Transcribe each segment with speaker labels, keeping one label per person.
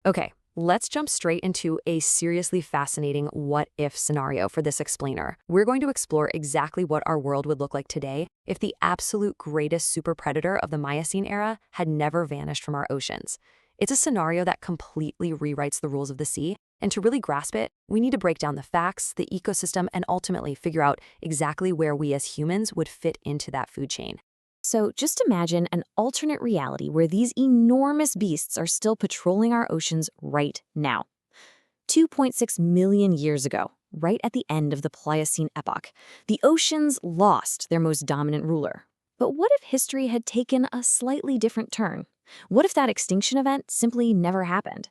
Speaker 1: Okay, let's jump straight into a seriously fascinating what-if scenario for this explainer. We're going to explore exactly what our world would look like today if the absolute greatest super predator of the Miocene era had never vanished from our oceans. It's a scenario that completely rewrites the rules of the sea, and to really grasp it, we need to break down the facts, the ecosystem, and ultimately figure out exactly where we as humans would fit into that food chain.
Speaker 2: So just imagine an alternate reality where these enormous beasts are still patrolling our oceans right now. 2.6 million years ago, right at the end of the Pliocene epoch, the oceans lost their most dominant ruler. But what if history had taken a slightly different turn? What if that extinction event simply never happened?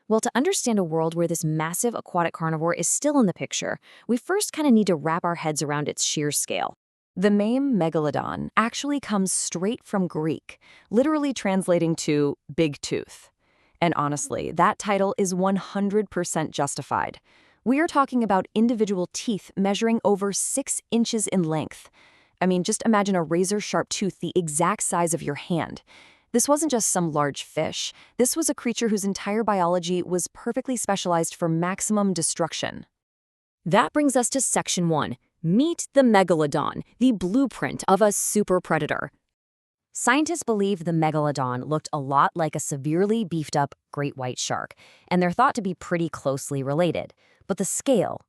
Speaker 2: Well, to understand a world where this massive aquatic carnivore is still in the picture, we first kind of need to wrap our heads around its sheer scale.
Speaker 3: The name Megalodon actually comes straight from Greek, literally translating to big tooth. And honestly, that title is 100% justified. We are talking about individual teeth measuring over 6 inches in length. I mean, just imagine a razor-sharp tooth the exact size of your hand. This wasn't just some large fish. This was a creature whose entire biology was perfectly specialized for maximum destruction.
Speaker 2: That brings us to Section 1. Meet the Megalodon, the blueprint of a super predator. Scientists believe the Megalodon looked a lot like a severely beefed-up great white shark, and they're thought to be pretty closely related. But the scale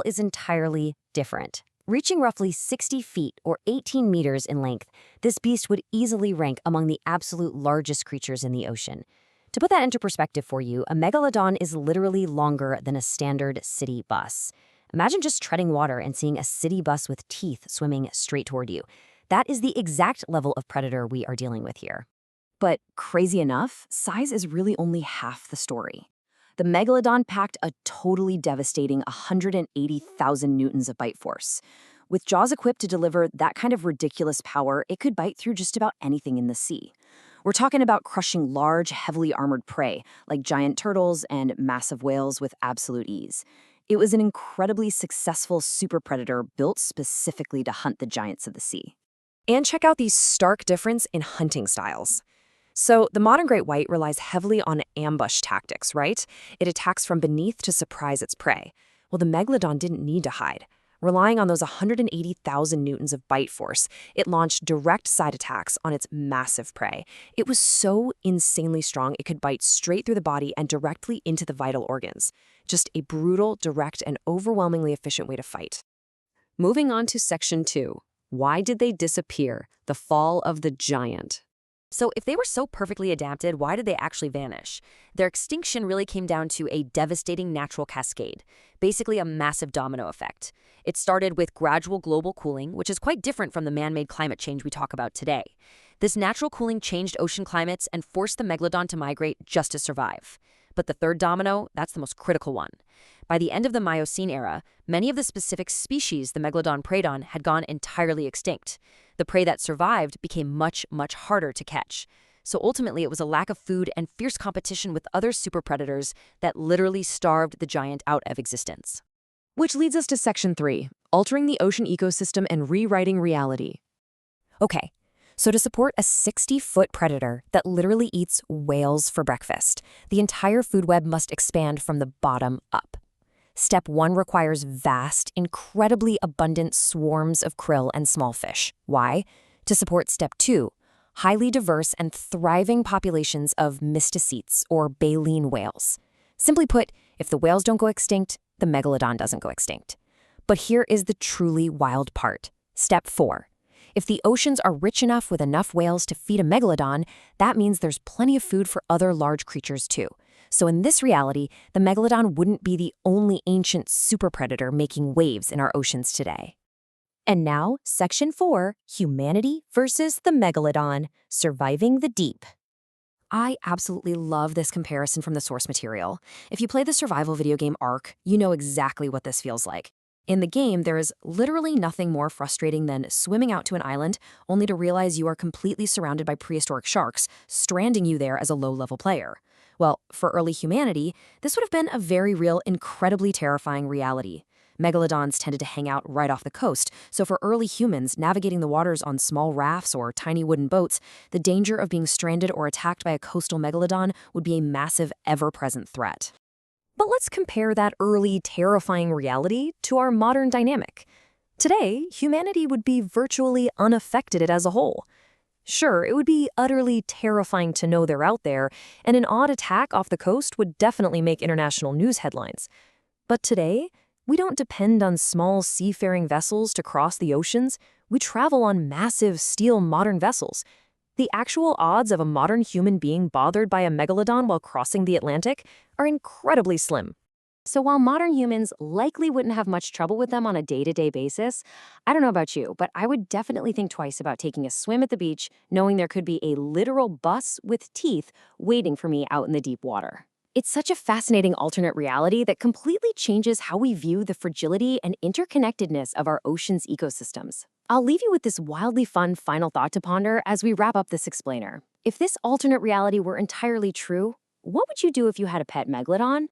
Speaker 2: is entirely different. Reaching roughly 60 feet or 18 meters in length, this beast would easily rank among the absolute largest creatures in the ocean. To put that into perspective for you, a Megalodon is literally longer than a standard city bus. Imagine just treading water and seeing a city bus with teeth swimming straight toward you. That is the exact level of predator we are dealing with here.
Speaker 3: But crazy enough, size is really only half the story. The Megalodon packed a totally devastating 180,000 newtons of bite force. With jaws equipped to deliver that kind of ridiculous power, it could bite through just about anything in the sea. We're talking about crushing large, heavily armored prey, like giant turtles and massive whales with absolute ease. It was an incredibly successful super predator built specifically to hunt the giants of the sea.
Speaker 1: And check out the stark difference in hunting styles. So the modern great white relies heavily on ambush tactics, right? It attacks from beneath to surprise its prey. Well, the Megalodon didn't need to hide. Relying on those 180,000 newtons of bite force, it launched direct side attacks on its massive prey. It was so insanely strong it could bite straight through the body and directly into the vital organs. Just a brutal, direct, and overwhelmingly efficient way to fight. Moving on to Section 2. Why did they disappear? The fall of the giant. So if they were so perfectly adapted, why did they actually vanish? Their extinction really came down to a devastating natural cascade, basically a massive domino effect. It started with gradual global cooling, which is quite different from the man-made climate change we talk about today. This natural cooling changed ocean climates and forced the Megalodon to migrate just to survive. But the third domino, that's the most critical one. By the end of the Miocene era, many of the specific species the Megalodon preyed on had gone entirely extinct. The prey that survived became much, much harder to catch. So ultimately, it was a lack of food and fierce competition with other super predators that literally starved the giant out of existence. Which leads us to Section 3, altering the ocean ecosystem and rewriting reality. Okay, so to support a 60-foot predator that literally eats whales for breakfast, the entire food web must expand from the bottom up. Step 1 requires vast, incredibly abundant swarms of krill and small fish. Why? To support Step 2, highly diverse and thriving populations of mysticetes or baleen whales. Simply put, if the whales don't go extinct, the Megalodon doesn't go extinct. But here is the truly wild part. Step 4. If the oceans are rich enough with enough whales to feed a Megalodon, that means there's plenty of food for other large creatures too. So in this reality, the Megalodon wouldn't be the only ancient super predator making waves in our oceans today.
Speaker 2: And now, Section 4, Humanity versus the Megalodon, Surviving the Deep.
Speaker 1: I absolutely love this comparison from the source material. If you play the survival video game Ark, you know exactly what this feels like. In the game, there is literally nothing more frustrating than swimming out to an island only to realize you are completely surrounded by prehistoric sharks, stranding you there as a low-level player. Well, for early humanity, this would have been a very real, incredibly terrifying reality. Megalodons tended to hang out right off the coast, so for early humans navigating the waters on small rafts or tiny wooden boats, the danger of being stranded or attacked by a coastal megalodon would be a massive, ever-present threat.
Speaker 2: But let's compare that early, terrifying reality to our modern dynamic. Today, humanity would be virtually unaffected as a whole. Sure, it would be utterly terrifying to know they're out there, and an odd attack off the coast would definitely make international news headlines. But today, we don't depend on small seafaring vessels to cross the oceans. We travel on massive steel modern vessels. The actual odds of a modern human being bothered by a megalodon while crossing the Atlantic are incredibly slim. So while modern humans likely wouldn't have much trouble with them on a day-to-day basis, I don't know about you, but I would definitely think twice about taking a swim at the beach, knowing there could be a literal bus with teeth waiting for me out in the deep water. It's such a fascinating alternate reality that completely changes how we view the fragility and interconnectedness of our ocean's ecosystems. I'll leave you with this wildly fun final thought to ponder as we wrap up this explainer. If this alternate reality were entirely true, what would you do if you had a pet megalodon?